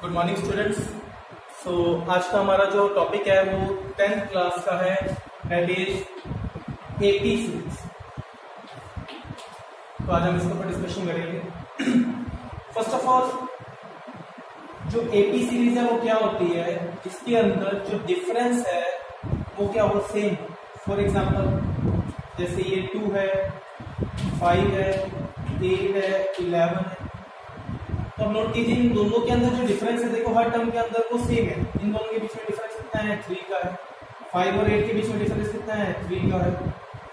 Good morning students. सो आज का हमारा जो टॉपिक है वो 10th क्लास का है, दैट इज एपी सीरीज। तो आज हम इसके ऊपर डिस्कशन करेंगे। फर्स्ट ऑफ ऑल, जो एपी सीरीज है वो क्या होती है, इसके अंदर जो डिफरेंस है वो क्या हो, सेम। फॉर एग्जांपल जैसे ये 2 है, 5 है, 8 है, 11 है। तो अब नोट कीजिए इन दोनों के अंदर जो डिफरेंस है, देखो हर टर्म के अंदर वो सेम है। इन दोनों के बीच में डिफरेंस कितना है, 3 का है। 5 और 8 के बीच में डिफरेंस कितना है, 3 का है।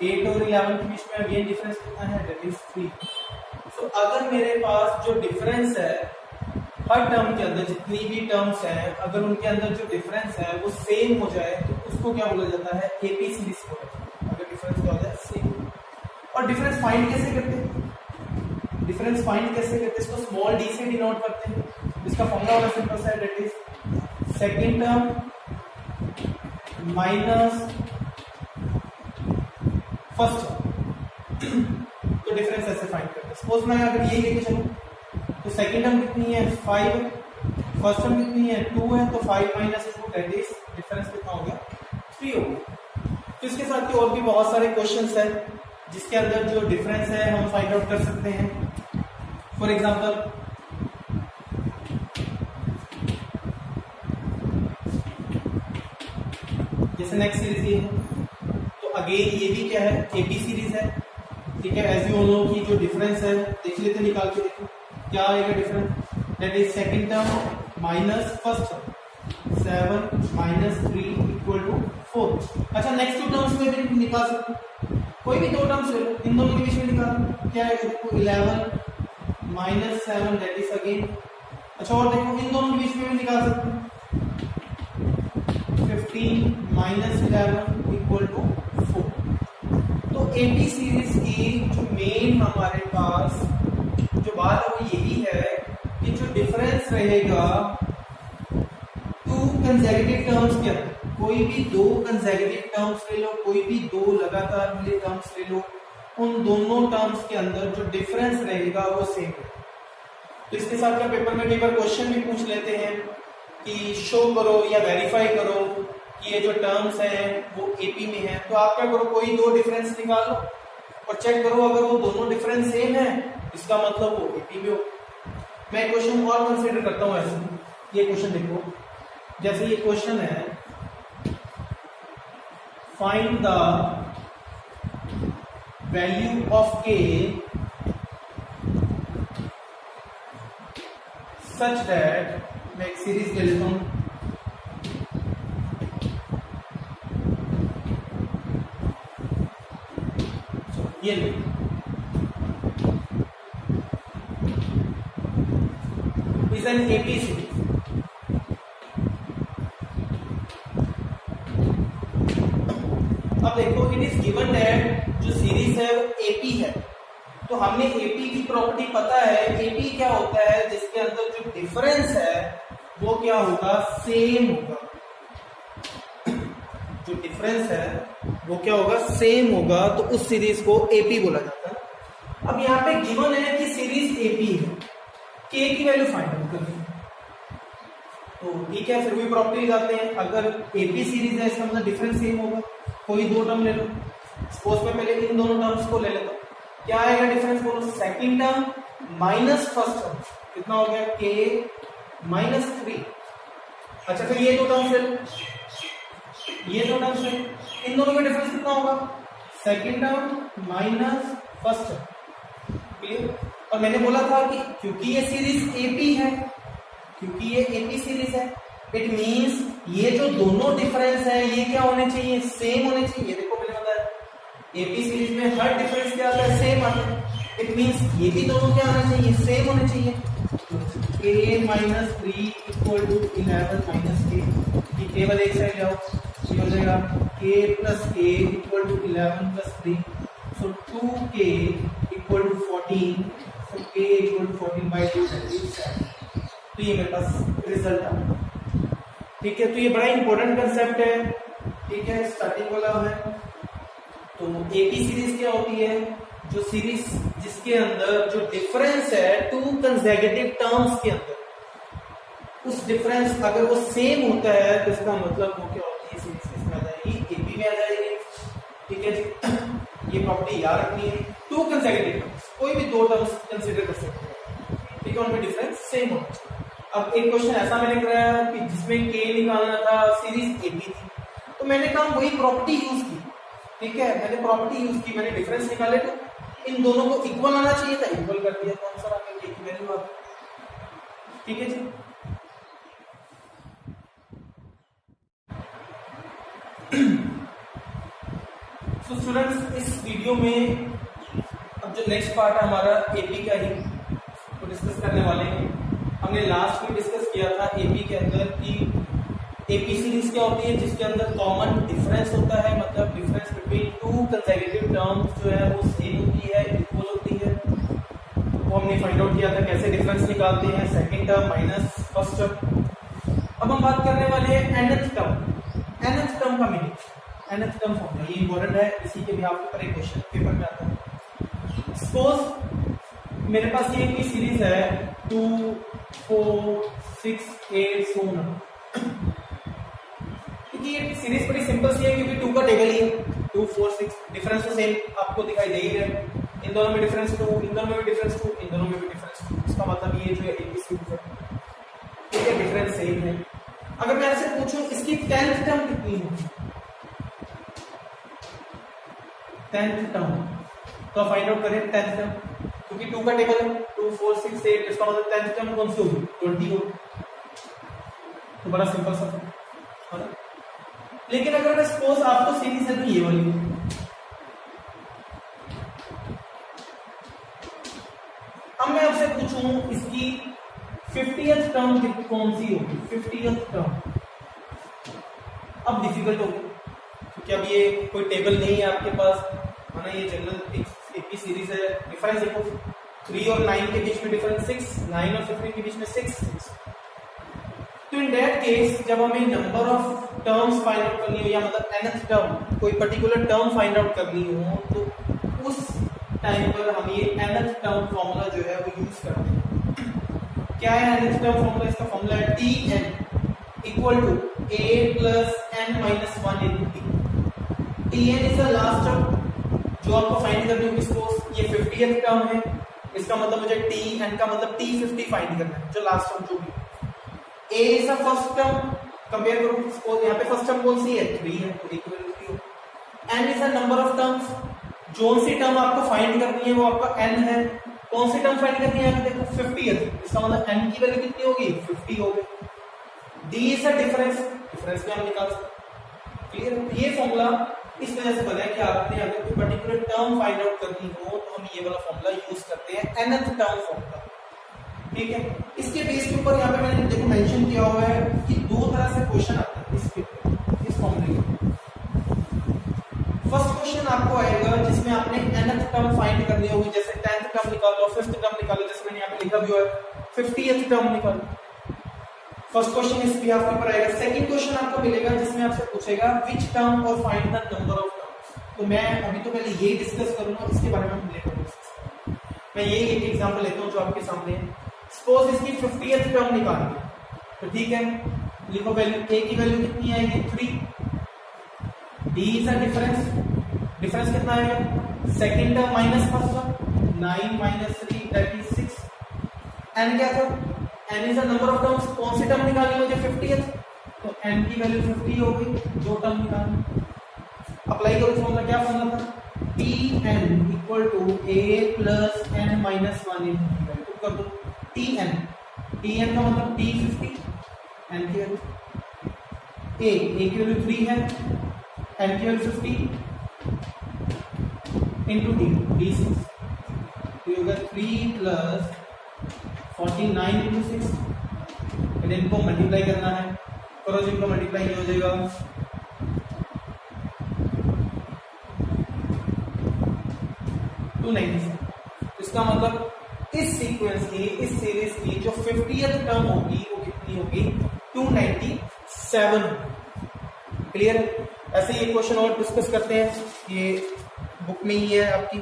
8 और 11 के बीच में अगेन डिफरेंस कितना है, दैट इज 3। सो अगर मेरे पास जो डिफरेंस है हर टर्म के अंदर, जितनी भी टर्म्स हैं, अगर उनके अंदर जो डिफरेंस है वो सेम हो जाए तो उसको क्या बोला जाता है, एपी सीरीज बोला जाता है। अगर डिफरेंस क्या हो जाए, सेम। और डिफरेंस फाइंड कैसे करते हैं, डिफरेंस फाइंड कैसे करते हैं, इसको स्मॉल डी से डिनोट करते हैं। इसका फॉर्मूला होगा सिंपल सा, that is second term minus first term. तो डिफरेंस ऐसे फाइंड करते हैं। सपोज मैं अगर ये लेके चलूं तो सेकंड टर्म कितनी है, 5 है, फर्स्ट टर्म कितनी है, 2 है, तो 5 माइनस 2 दैट इज डिफरेंस कितना हो गया, 3 हो गया। तो इसके साथ और भी बहुत सारे क्वेश्चंस हैं जिसके अंदर जो डिफरेंस है हम फाइंड आउट कर सकते हैं। फॉर एग्जाम्पल जैसे नेक्स्ट सीरीज ये है, तो अगेन ये भी क्या है, एपी सीरीज है। ठीक है, एज यू नो की जो डिफरेंस है देख लेते, निकाल के देखो क्या आएगा difference, that is second term minus first term, 7 minus 3 equal to 4। अच्छा, नेक्स्ट 2 टर्म्स में भी निकाल सकते हो, कोई भी 2 टर्म्स ले लो, इन दोनों के बीच में निकालो क्या है, देखो 11 माइनस 7 दैट इज अगेन। अच्छा, और देखो इन दोनों के बीच में भी निकाल सकते हो, 15 माइनस 11 इक्वल टू 4। तो एपी सीरीज की जो मेन हमारे पास जो बात है वो यही है कि जो डिफरेंस रहेगा 2 कंसेक्यूटिव टर्म्स के अंदर, कोई भी 2 कंसेक्यूटिव टर्म्स ले लो, कोई भी 2 लगातार मिले टर्म्स ले लो, उन दोनों टर्म्स के अंदर जो डिफरेंस रहेगा वो सेम है। तो इसके साथ क्या पेपर में कई बार क्वेश्चन भी पूछ लेते हैं कि शो करो या वेरीफाई करो कि ये जो टर्म्स हैं वो एपी में है। तो आप क्या करो, कोई 2 डिफरेंस निकालो और चेक करो, अगर वो दोनों डिफरेंस सेम है इसका मतलब वो एपी में हो। मैं क्वेश्चन और कंसीडर करता हूँ ऐसे। ये क्वेश्चन देखो, जैसे ये क्वेश्चन है, फाइंड द वैल्यू ऑफ के सच दैट, मैं एक सीरीज ले लेता हूं, ये ले इज एन एपी सीरीज। अब देखो, इट इज गिवन दैट जो सीरीज है वो एपी है, तो हमने एपी की प्रॉपर्टी पता है। एपी क्या होता है, जिसके अंदर जो डिफरेंस है वो क्या होगा, सेम होगा। जो डिफरेंस है वो क्या होगा, सेम होगा, तो उस सीरीज को एपी बोला जाता है। अब यहाँ पे गिवन है कि सीरीज एपी है, के की वैल्यू फाइंड आउट करनी है। तो ठीक है, फिर भी प्रॉपर्टी जाते हैं, अगर एपी सीरीज है इसका मतलब डिफरेंस सेम होगा। कोई 2 टर्म ले लो, सपोज मैं पहले इन दोनों टर्म्स को ले लेता हूं, क्या आएगा डिफरेंस, बोलो second term minus first term, कितना हो गया, के माइनस 3। अच्छा, फिर ये 2 टर्म्स ले लो, ये 2 टर्म्स ले, इन दोनों का डिफरेंस कितना होगा, second term minus first term. Clear. और मैंने बोला था कि क्योंकि ये सीरीज एपी है, क्योंकि ये एपी सीरीज है, इट मींस ये जो दोनों डिफरेंस है ये क्या होने चाहिए, सेम होने चाहिए। देखो मैंने बताया एपी सीरीज में हर डिफरेंस क्या आता है, सेम आता है। इट मींस ये भी दोनों क्या आना चाहिए, सेम होने चाहिए। k minus 3 equal to 11 minus k, केवल एक साइड जाओ, ये हो जाएगा k plus a equal to 11 plus 3, so 2k equal to 14, so k equal to 14/2 that is 7। तो ये मेरे पास रिजल्ट आ। ठीक है, तो ये बड़ा इंपॉर्टेंट कंसेप्ट है। ठीक है, स्टार्टिंग वाला है। तो एपी सीरीज क्या होती है, जो सीरीज जिसके अंदर जो डिफरेंस है 2 कंसेक्यूटिव टर्म्स के अंदर, उस डिफरेंस अगर वो सेम होता है तो इसका मतलब वो क्या होती है, सीरीज इसमें आ जाएगी, एपी में आ जाएगी। ठीक है जी, ये प्रॉपर्टी याद रखनी है। टू कंसेक्यूटिव टर्म्स, कोई भी दो टर्म्स कंसीडर कर सकते हैं, ठीक है, उनमें डिफरेंस सेम होना चाहिए। अब एक क्वेश्चन ऐसा मैंने कराया कि जिसमें के निकालना था, सीरीज एपी थी, तो मैंने कहा वही प्रॉपर्टी यूज की। ठीक है, मैंने प्रॉपर्टी यूज की, मैंने डिफरेंस निकाले तो इन दोनों को इक्वल आना चाहिए था, इक्वल कर दिया तो आंसर आ गया, के की वैल्यू आ गई। ठीक है जी, तो स्टूडेंट्स इस वीडियो में अब जो नेक्स्ट पार्ट है हमारा एपी का ही तो डिस्कस करने वाले हैं। हमने लास्ट में डिस्कस किया था एपी के अंदर कि एपी सीरीज क्या होती है, जिसके अंदर कॉमन डिफरेंस होता है, मतलब difference between two consecutive terms जो है वो सेम होती है, इक्वल होती है। वो हमने फाइंड आउट किया था कैसे डिफरेंस निकालते हैं, second term minus first term. अब हम बात करने वाले हैं nth टर्म। nth टर्म का मीनिंग, nth टर्म फॉर्मूला, ये इंपॉर्टेंट है, इसी के भी आपके ऊपर एक क्वेश्चन पेपर में आता है। सपोज मेरे पास ये कोई सीरीज है 2 4 6 8 सो ऑन। क्योंकि ये सीरीज बड़ी सिंपल सी है, क्योंकि 2 का टेबल ही है, 2 4 6, डिफरेंस तो सेम आपको दिखाई दे ही रहा है, इन दोनों में डिफरेंस 2, इन दोनों में भी डिफरेंस 2, इन दोनों में भी डिफरेंस 2, इसका मतलब ये जो है एपी सीरीज है, ठीक है, डिफरेंस सेम है। अगर मैं ऐसे पूछूं इसकी 10th टर्म कितनी होगी, 10th टर्म, तो फाइंड आउट करें 10th टर्म, क्योंकि 2 का टेबल है, 2 4 6 8, इसका मतलब 10th टर्म कौन सी होगी, 20 होगी। तो बड़ा सिंपल सा है ना। लेकिन अगर मैं सपोज आपको सीरीज है तो ये वाली, अब मैं आपसे पूछूं इसकी 50th टर्म कौन सी होगी, 50th टर्म, अब डिफिकल्ट होगी क्योंकि अब ये कोई टेबल नहीं है आपके पास, है ना, ये जनरल एपी सीरीज है। डिफरेंस देखो, 3 और 9 के बीच में डिफरेंस 6, 9 और 15 के बीच में 6। तो इन दैट केस जब हमें number of terms find out करनी हो, या मतलब nth टर्म, कोई पर्टिकुलर टर्म फाइंड आउट करनी हो, तो उस टाइम पर हम ये nth टर्म फॉर्मूला जो है वो यूज करते हैं। क्या है nth टर्म फॉर्मूला, इसका फॉर्मूला है tn equal to a plus n minus 1 into t। tn is the last term जो आपको फाइंड करनी होगी, सपोज ये 50th टर्म है, इसका मतलब मुझे tn का मतलब t50 फाइंड करना है, जो लास्ट टर्म जो भी। a is the first term, compare करो, सपोज यहाँ पे फर्स्ट टर्म कौन सी है, 3 है, तो इक्वल टू 3 हो। n is the number of terms, जो सी टर्म आपको फाइंड करनी है वो आपका n है, कौन सी टर्म फाइंड करनी है, देखो 50th, इसका मतलब n की वैल्यू कितनी होगी, 50 होगी। d is the difference, difference में हम निकाल सकते, क्लियर। ये फॉर्मूला इस वजह से बना है कि आपने अगर कोई पर्टिकुलर टर्म फाइंड आउट करनी हो तो हम ये वाला फॉर्मूला यूज करते हैं, nth टर्म फॉर्मूला, ठीक है। इसके बेस के ऊपर यहाँ पे मैंने देखो मेंशन किया हुआ है कि दो तरह से क्वेश्चन आते हैं इसके इस फॉर्मूले के। फर्स्ट क्वेश्चन आपको आएगा जिसमें आपने nth टर्म फाइंड करनी होगी, जैसे 10th टर्म निकालो, 5th टर्म निकालो, जैसे मैंने यहाँ पे लिखा भी हुआ है 50th टर्म निकालो। फर्स्ट क्वेश्चन इस बिहाफ के ऊपर आएगा। सेकंड क्वेश्चन आपको मिलेगा जिसमें आपसे पूछेगा विच टर्म और find the number of terms. तो मैं अभी तो पहले ये डिस्कस करूंगा, इसके बारे में हम लेकर डिस्कस करेंगे। मैं ये एक एग्जांपल लेता हूं जो आपके सामने है। सपोज इसकी 50th टर्म निकालनी है, तो ठीक है, लिखो वैल्यू, a की वैल्यू कितनी आएगी, 3। d is the difference, difference कितना आएगा, second term minus first term, 9 minus 3 that is 6। n क्या था, n is the number of terms, कौन सी टर्म निकालनी मुझे, 50th, तो n की वैल्यू 50 हो गई, दो टर्म निकालनी। अप्लाई करो फॉर्मूला, क्या फॉर्मूला था, tn equal to a plus n minus 1 into value कर दो, tn, tn का मतलब t50, n की वैल्यू, a की वैल्यू 3 है, n की वैल्यू 50 इनटू d 6, तो होगा 3 प्लस 49 इंटू 6, फिर इनको मल्टीप्लाई करना है, करो जिनको मल्टीप्लाई हो जाएगा 297। इसका मतलब इस सीक्वेंस की, इस सीरीज की जो 50th टर्म होगी वो कितनी होगी, 297। क्लियर। ऐसे ये क्वेश्चन और डिस्कस करते हैं, ये बुक में ही है आपकी।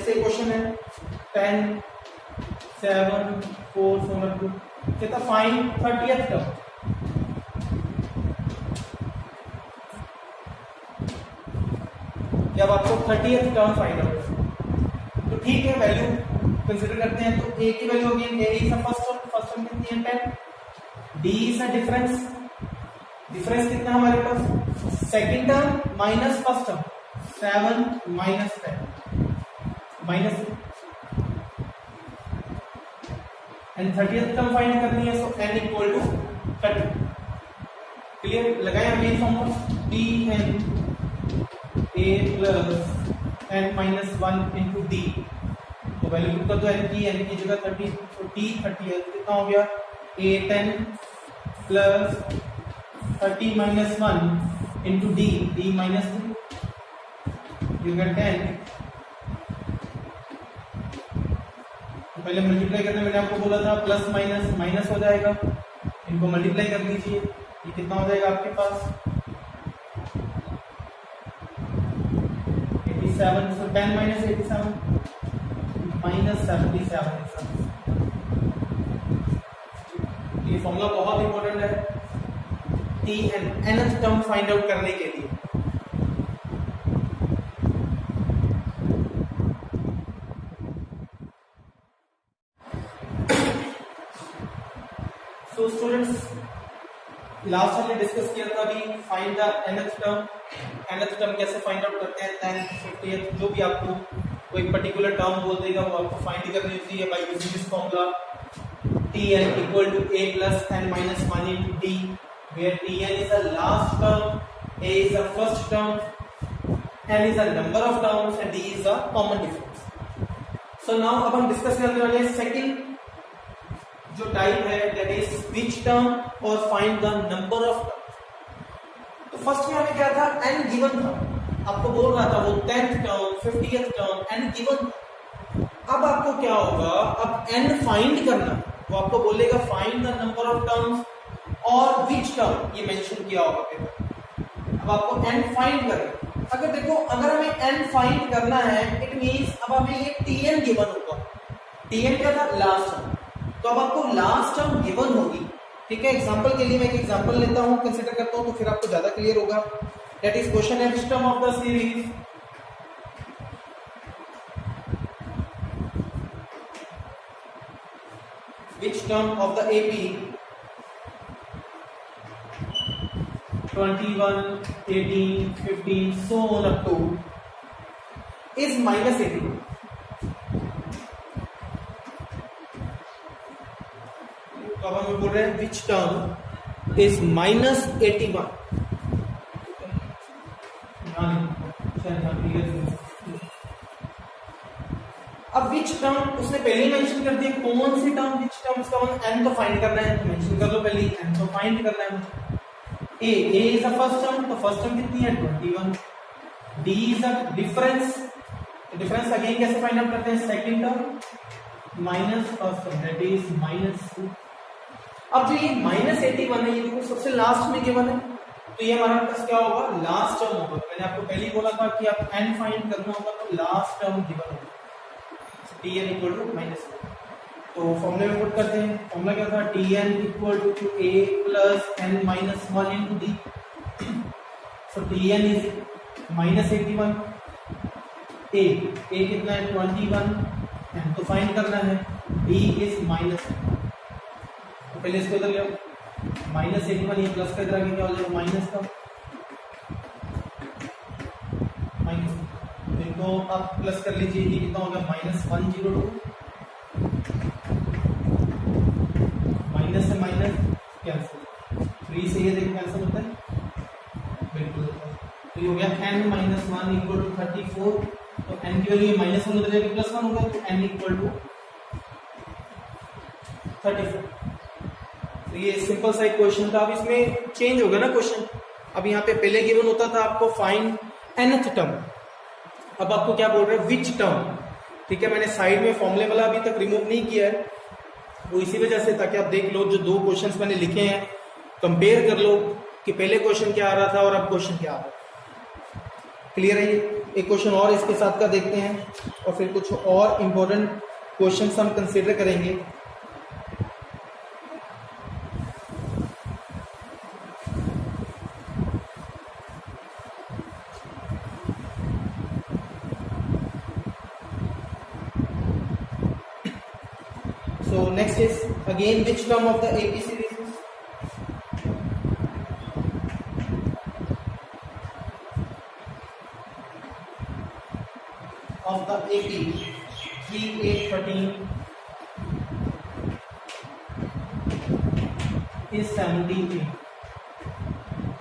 जैसे क्वेश्चन है 10 7 4 2 कहता फाइंड 30th टर्म। जब आपको 30th टर्म फाइंड आउट, तो ठीक है वैल्यू कंसिडर करते हैं। तो ए की वैल्यू होगी, A is the first term कितनी है 10, डी इज द डिफरेंस कितना हमारे पास, second term minus first term 7 minus 10 minus, and 30th term find करनी है, so n equal to 30। Clear, लगाए हम ये formula D N a plus n minus 1 into D, तो वैल्यू पुट कर दो n की जगह 30, तो t 30 कितना हो गया a 10 plus 30 minus 1 into D minus 2, you get 10। तो पहले मल्टीप्लाई करने मैंने आपको बोला था प्लस माइनस माइनस हो जाएगा, इनको मल्टीप्लाई कर दीजिए, ये कितना हो जाएगा आपके पास 87, so 10 minus 87 minus 77। ये फॉर्मूला बहुत इंपॉर्टेंट है T N nth term find out करने के लिए। सो स्टूडेंट्स, लास्ट हमने डिस्कस किया था अभी फाइंड द nth टर्म कैसे फाइंड आउट करते हैं 10 50th, जो भी आपको कोई पर्टिकुलर टर्म बोल देगा वो आपको फाइंड करनी होती है by using this formula Tn equal to a plus n minus 1 into d, where Tn is the last term, a is the first term, n is the number of terms and d is the common difference। So now अब हम discuss करने वाले हैं second जो type है, that is which term और find the number of term. तो first में हमें क्या था, n गिवन था, आपको बोल रहा था वो 10th term 50th term n given था। अब आपको क्या होगा, अब n फाइंड करना, वो आपको बोलेगा find the number of terms और विच टर्म, ये मेंशन किया होगा पेपर। अब आपको n फाइंड करना, अगर देखो अगर हमें n फाइंड करना है इट मींस अब हमें ये Tn गिवन होगा। Tn क्या था, लास्ट टर्म, तो अब आपको लास्ट टर्म गिवन होगी। ठीक है, एग्जांपल के लिए मैं एक एग्जांपल लेता हूं, कंसीडर करता हूं, तो फिर आपको ज्यादा क्लियर होगा। दैट इज क्वेश्चन है which term of the series which term of the AP 21 18 15 so on up to is minus 81। अब हम बोल रहे हैं which term is minus 81। अब विच टर्म उसने पहले ही मेंशन कर दिया, कौन सी टर्म विच टर्म, उसका मतलब n तो फाइंड करना है, तो मेंशन कर लो पहले ही, n तो फाइंड करना है मुझे। a is the first term, तो फर्स्ट टर्म कितनी है 21, d इज द डिफरेंस, तो डिफरेंस अगेन कैसे फाइंड आउट करते हैं, second term minus first term that is -2। अब जो ये -81 है, ये देखो सबसे लास्ट में गिवन है, तो ये हमारे पास क्या होगा, लास्ट टर्म होगा। मैंने आपको पहले ही बोला था कि आप n फाइंड करना होगा तो लास्ट टर्म गिवन होगा, Tn इक्वल टू -1। तो फॉर्मूले में पुट करते हैं, फॉर्मूला क्या था, Tn equal to a plus n minus 1 into D. So Tn is -81, a कितना है 21, n तो फाइंड करना है, d इज -1। तो पहले इसको इधर ले आओ, -81 ये प्लस का इधर आगे क्या हो जाएगा, माइनस का माइनस, इनको आप प्लस कर लीजिए, ये कितना होगा -102, माइनस से माइनस कैंसिल, 3 से ये देखो कैंसिल होता है, बिल्कुल। तो ये हो गया n माइनस 1 इक्वल टू 34, तो n की वैल्यू -1 उधर जाके +1 होगा, तो n इक्वल टू 34। तो ये सिंपल सा एक क्वेश्चन था। अब इसमें चेंज होगा ना क्वेश्चन, अब यहाँ पे पहले गिवन होता था आपको फाइंड nth टर्म, अब आपको क्या बोल रहे हैं, विच टर्म। ठीक है, मैंने साइड में फॉर्मूले वाला अभी तक रिमूव नहीं किया है, वो इसी वजह से, ताकि आप देख लो जो दो क्वेश्चंस मैंने लिखे हैं, कंपेयर कर लो कि पहले क्वेश्चन क्या आ रहा था और अब क्वेश्चन क्या आ रहा है। क्लियर है ये? एक क्वेश्चन और इसके साथ का देखते हैं और फिर कुछ और इम्पोर्टेंट क्वेश्चन हम कंसिडर करेंगे। So next is again which term of the AP series is of the AP 3, 8, 13 is 78।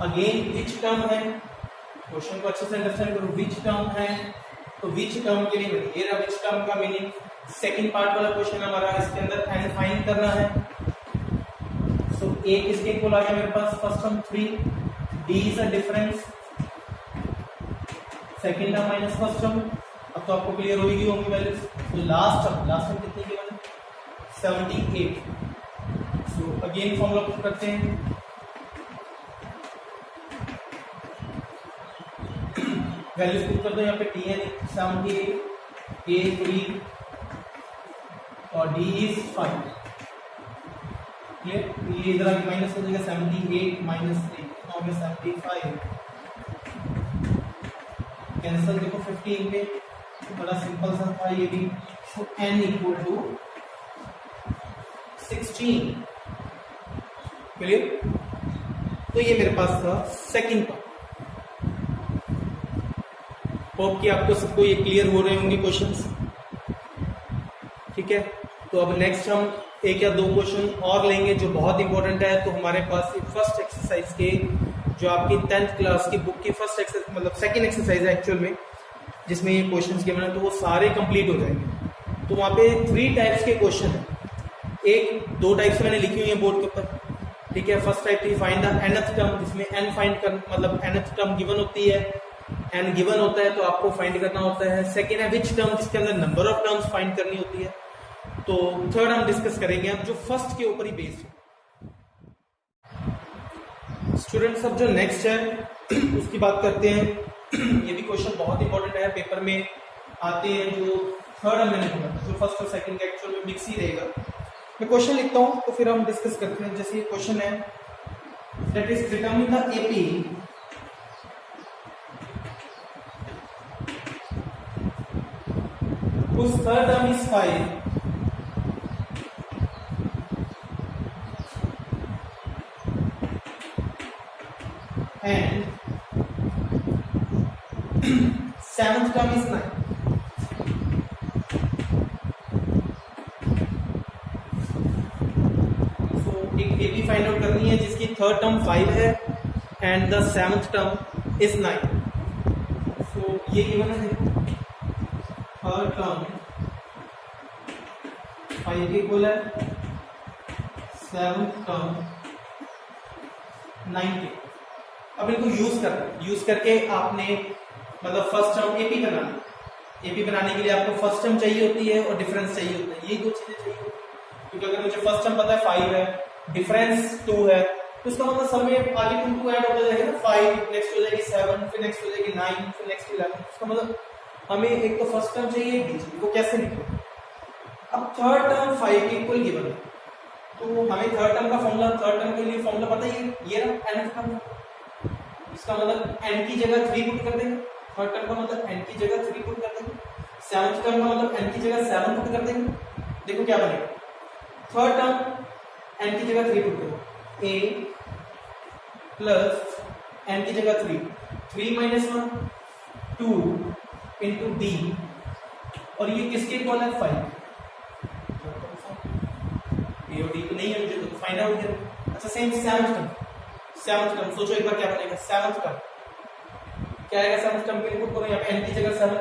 Again which term है, क्वेश्चन को अच्छे से अंडरस्टैंड करो। विच टर्म है, तो विच टर्म के लिए ये रहा विच टर्म का मीनिंग। सेकंड पार्ट वाला क्वेश्चन हमारा इसके अंदर n फाइंड करना है। सो a किसके इक्वल आ गया मेरे पास, first term 3, d is a difference, second term minus first term. अब तो आपको क्लियर होगी वैल्यूज। तो लास्ट टर्म कितने की बने, 78। सो अगेन फॉर्मूला पुट करते हैं। वैल्यूज पुट कर दो यहाँ पे, t है 78, a 3 और d इज 5। क्लियर, ये इधर आगे माइनस हो जाएगा, 78 माइनस 3 तो 75 कैंसिल। देखो 15 पे बड़ा सिंपल सा था ये भी। सो n इक्वल टू 16। क्लियर, तो ये मेरे पास था सेकंड पार्ट। होप कि आपको सबको ये क्लियर हो रहे होंगे क्वेश्चंस। ठीक है, तो अब नेक्स्ट हम एक या दो क्वेश्चन और लेंगे जो बहुत इंपॉर्टेंट है। तो हमारे पास फर्स्ट एक्सरसाइज के जो आपकी 10th क्लास की बुक की फर्स्ट एक्सरसाइज मतलब सेकंड एक्सरसाइज है एक्चुअल में, जिसमें ये क्वेश्चंस गिवन है, तो वो सारे कंप्लीट हो जाएंगे। तो वहाँ पे 3 टाइप्स के क्वेश्चन है। एक 2 टाइप्स मैंने लिखी हुई है बोर्ड के ऊपर। ठीक है, फर्स्ट टाइप थी फाइंड द nth टर्म, जिसमें n फाइंड कर मतलब nth टर्म गिवन होती है, n गिवन होता है तो आपको फाइंड करना होता है। सेकेंड है विच टर्म, जिसके अंदर नंबर ऑफ टर्म्स फाइंड करनी होती है। तो थर्ड हम डिस्कस करेंगे अब जो फर्स्ट के ऊपर ही बेस्ड है। स्टूडेंट्स अब जो नेक्स्ट है उसकी बात करते हैं। ये भी क्वेश्चन बहुत इंपॉर्टेंट है, पेपर में आते हैं। जो थर्ड हम मैंने बोला जो फर्स्ट और सेकंड का एक्चुअल में मिक्स ही रहेगा। मैं क्वेश्चन लिखता हूं तो फिर हम डिस्कस करते हैं। जैसे ये क्वेश्चन है, that is determine the AP whose third term is 5 and seventh term is 9। So एक AP फाइंड आउट करनी है जिसकी थर्ड टर्म 5 है and the seventh term is 9। सो ये गिवन है, थर्ड टर्म 5 के इक्वल है, सेवंथ टर्म 9 के। अब इनको यूज करके आपने मतलब फर्स्ट टर्म एपी बनाना। एपी बनाने के लिए आपको फर्स्ट टर्म चाहिए होती है और डिफरेंस चाहिए होता है। ये 2 चीजें चाहिए होती है, क्योंकि अगर मुझे फर्स्ट टर्म पता है 5 है, डिफरेंस 2 है, तो इसका मतलब सब में आगे 2 ऐड होता जाएगा ना। 5 नेक्स्ट हो जाएगी 7, फिर नेक्स्ट हो जाएगी 9, फिर नेक्स्ट 11। इसका मतलब हमें एक तो फर्स्ट टर्म चाहिए, एक डी चाहिए। वो कैसे निकले? अब थर्ड टर्म 5 के इक्वल गिवन है, तो हमें थर्ड टर्म का फॉर्मूला, थर्ड टर्म के लिए फॉर्मूला पता ही है, ये रहा nth टर्म। इसका मतलब n की जगह 3 पुट कर देंगे। थर्ड टर्म का मतलब n की जगह 3 पुट कर देंगे। सेवंथ टर्म का मतलब n की जगह 7 पुट कर देंगे। देखो क्या बनेगा, थर्ड टर्म n की जगह 3 पुट करो, a प्लस n की जगह 3 माइनस 1 2 इंटू d, और ये किसके इक्वल है 5। ए और डी तो नहीं है मुझे, तो फाइंड आउट करो। अच्छा सेम सेवंथ टर्म सोचो एक बार क्या बनेगा। सेवंथ टर्म क्या आएगा, सेवंथ टर्म के लिए पुट करो यहाँ पे n की जगह 7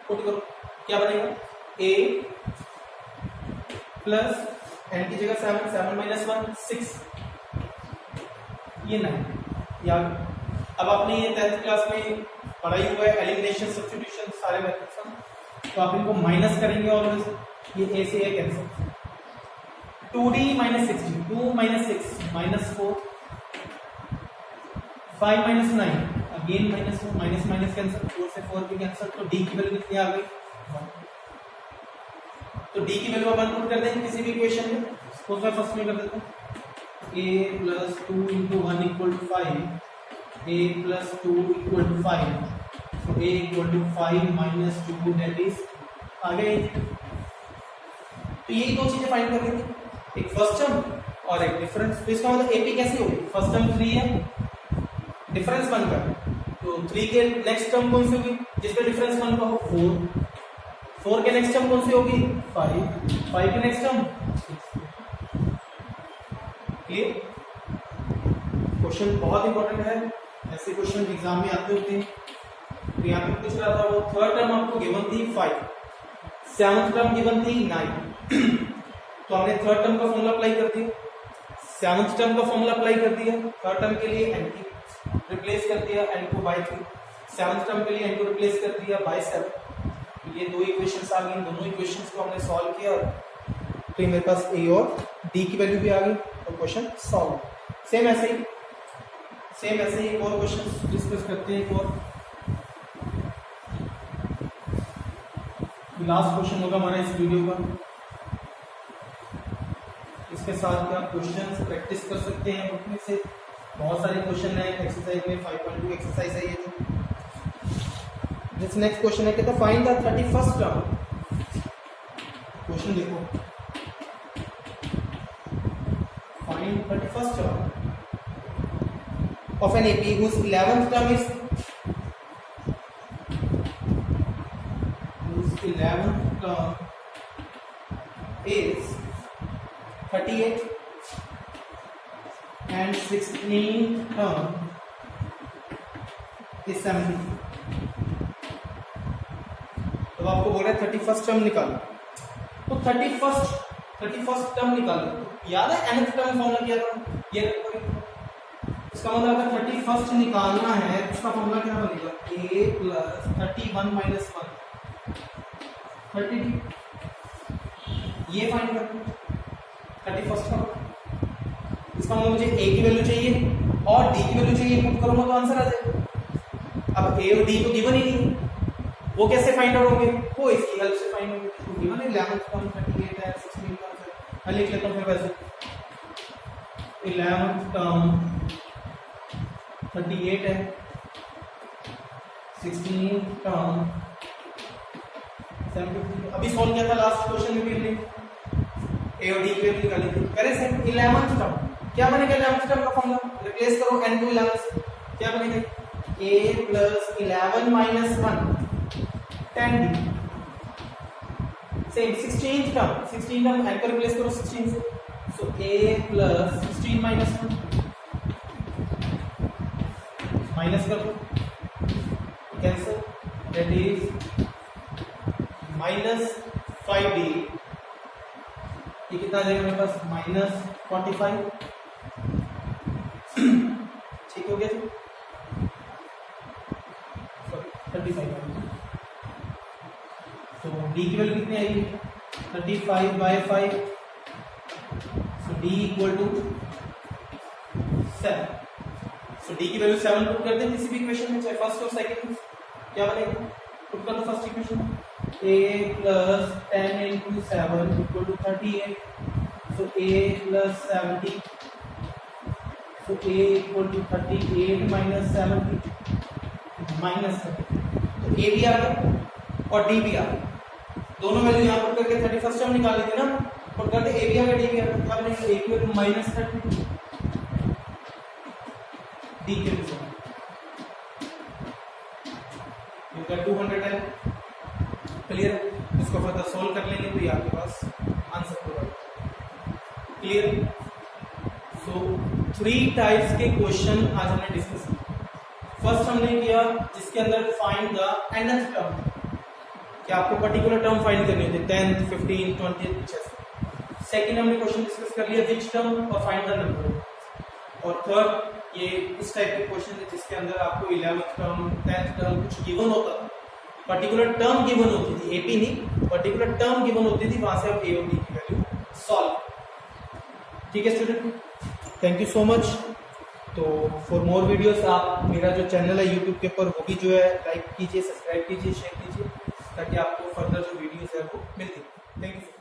पुट करो, क्या बनेगा a प्लस n की जगह 7 माइनस 1 6, ये 9 याद। अब आपने ये 10th क्लास में पढ़ाई हुआ है एलिमिनेशन सब्स्टिट्यूशन सारे मेथड्स, तो आप इनको माइनस करेंगे ऑलवेज। ये a से a cancel, 2d minus 16, 2 minus 6 minus 4, 5 minus 9 again minus minus minus cancel, 4 से 4 भी कैंसिल, तो डी की वैल्यू कितनी आ गई 1। तो डी की वैल्यू अपन पुट कर देंगे किसी भी इक्वेशन में, उसमें फर्स्ट में कर देते हैं a plus 2 into 1 equal to 5, a plus 2 equal to 5, so a equal to 5 minus 2 that is आ गए। तो यही दो चीजें फाइंड करनी थी, एक फर्स्ट टर्म और एक डिफरेंस। तो इसका मतलब एपी कैसे होगी, फर्स्ट टर्म 3 है, डिफरेंस 1 का, तो 3 के नेक्स्ट टर्म कौन सी होगी जिसमें डिफरेंस 1 का हो, 4, 4 के नेक्स्ट टर्म कौन सी होगी 5, 5 के नेक्स्ट टर्म 6। क्लियर? क्वेश्चन बहुत इंपॉर्टेंट है, ऐसे क्वेश्चन एग्जाम में आते होते हैं। तो यहाँ पे पूछ रहा था वो थर्ड टर्म आपको गिवन थी 5, सेवंथ टर्म गिवन थी 9, तो हमने थर्ड टर्म का फॉर्मूला अप्लाई कर दिया, सेवंथ टर्म का फॉर्मूला अप्लाई कर दिया, थर्ड टर्म के लिए n की रिप्लेस कर दिया n को बाय 3, सेवंथ टर्म के लिए n को रिप्लेस कर दिया बाय 7। ये दो इक्वेशंस आ गई, दोनों इक्वेशंस को हमने सॉल्व किया, तो ये मेरे पास a और d की वैल्यू भी आ गई, तो क्वेश्चन सॉल्व। सेम ऐसे ही एक और क्वेश्चन डिस्कस करते हैं, एक और लास्ट क्वेश्चन होगा हमारा इस वीडियो का। इसके साथ आप क्वेश्चंस प्रैक्टिस कर सकते हैं बुक में से, बहुत सारे क्वेश्चन है एक्सरसाइज में, 5.2 एक्सरसाइज है ये जो। दिस नेक्स्ट क्वेश्चन है, कहता है find the 31st term. Question देखो, find 31st term of an AP whose 11th term is 38 and 16th term is 70। तो आपको बोल रहा है 31st टर्म निकालो, तो 31st टर्म निकालो। याद है nth टर्म फॉर्मूला क्या था, ये इसका मतलब अगर 31st निकालना है तो इसका फॉर्मूला क्या बनेगा, a प्लस 31 माइनस 1 30। ये फाइंड करना 31st का, इसका मतलब मुझे a की वैल्यू चाहिए और d की वैल्यू चाहिए, पुट करूंगा तो आंसर आ जाएगा। अब a और d तो गिवन ही नहीं, वो कैसे फाइंड आउट होंगे, वो इसकी हेल्प से फाइंड होंगे। तो गिवन है 11th टर्म 38 है, 16 टर्म है, मैं लिख लेता हूं फिर वैसे 11th टर्म 38 है, 16 टर्म 750। अभी सॉल्व किया था लास्ट क्वेश्चन में भी हमने a और d की वैल्यू निकाली थी। पहले से 11th टर्म क्या बनेगा, 11th टर्म का फॉर्मूला रिप्लेस करो n को 11 से, क्या बनेगा a plus 11 minus 1 10d। Same 16th term n को रिप्लेस करो 16 से, सो a प्लस 16 माइनस 1 माइनस कर दो, cancel, that is minus 5d। ये कितना आ जाएगा मेरे पास, माइनस 45। ठीक हो गया जी, 35। तो d की वैल्यू कितनी आएगी 35 by 5, so d equal to 7। So d की वैल्यू 7 पुट कर दें किसी भी इक्वेशन में, चाहे फर्स्ट और सेकंड, क्या बनेगा, पुट कर दो first equation, a plus 10 into 7 equal to 38, so a plus 70, so a equal to 38 minus 70 minus 30। तो a भी आ गया और d भी आ गया, दोनों वैल्यू यहाँ पुट करके 31st टर्म निकाल लेते ना, पुट करते a भी आ गया d भी आ गया, क्या बनेगा a equal to minus 30 d के रिजल्ट ये 200 है। क्लियर, इसको फर्दर सोल्व कर लेंगे तो ये आपके पास आंसर होगा। क्लियर, सो 3 टाइप्स के क्वेश्चन आज हमने डिस्कस किए। फर्स्ट हमने किया जिसके अंदर फाइंड द nth टर्म, क्या आपको पर्टिकुलर टर्म फाइंड करनी होती है 10th 15th 20th कुछ ऐसे। सेकंड हमने क्वेश्चन डिस्कस कर लिया विच टर्म और फाइंड द नंबर। और थर्ड ये इस टाइप के क्वेश्चन है जिसके अंदर आपको 11th टर्म 10th टर्म कुछ गिवन होता था, पर्टिकुलर टर्म गिवन होती थी, एपी नहीं, पर्टिकुलर टर्म गिवन होती थी, वहां से आप ए और डी की वैल्यू सॉल्व। ठीक है student, thank you so much. तो फॉर मोर वीडियोस आप मेरा जो चैनल है यूट्यूब के ऊपर वो भी जो है लाइक कीजिए, सब्सक्राइब कीजिए, शेयर कीजिए, ताकि आपको फर्दर जो वीडियोस है वो मिलती है। Thank you.